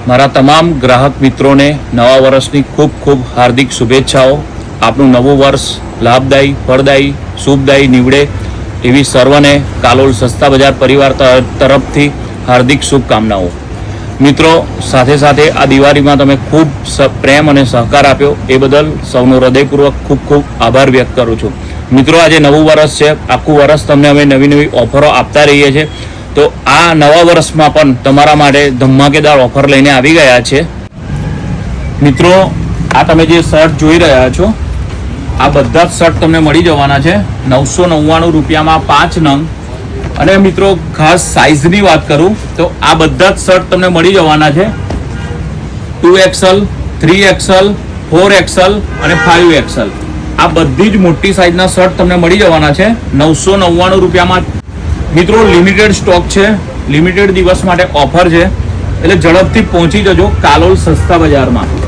મારા તમામ ગ્રાહક મિત્રોને નવા વર્ષની ખૂબ ખૂબ હાર્દિક શુભેચ્છાઓ। આપનું નવું વર્ષ લાભદાયી, ફળદાયી, શુભદાયી નીવડે એવી સર્વને કાલોલ સસ્તા બજાર પરિવાર તરફથી હાર્દિક શુભકામનાઓ। મિત્રો, સાથે સાથે આ દિવાળીમાં તમે ખૂબ પ્રેમ અને સહકાર આપ્યો એ બદલ સૌનો હૃદયપૂર્વક ખૂબ ખૂબ આભાર વ્યક્ત કરું છું। મિત્રો, આજે નવું વર્ષ છે, આખું વર્ષ તમને અમે નવી નવી ઓફરો આપતા રહીએ છીએ, તો આ નવા વર્ષમાં પણ તમારા માટે ધમાકેદાર ઓફર લઈને આવી ગયા છે। મિત્રો, આ તમે જે શર્ટ જોઈ રહ્યા છો, આ બધા જ શર્ટ તમને મળી જવાના છે 999 રૂપિયામાં 5 નંગ। અને મિત્રો, ખાસ સાઇઝની વાત કરું તો આ બધા જ શર્ટ તમને મળી જવાના છે 2XL, 3XL, 4XL અને 5XL। આ બધી જ મોટી સાઇઝના શર્ટ તમને મળી જવાના છે 999 રૂપિયામાં। મિત્રો, લિમિટેડ સ્ટોક છે, લિમિટેડ દિવસ માટે ઓફર છે, એટલે ઝડપથી પહોંચી જજો કાલોલ સસ્તા બજારમાં।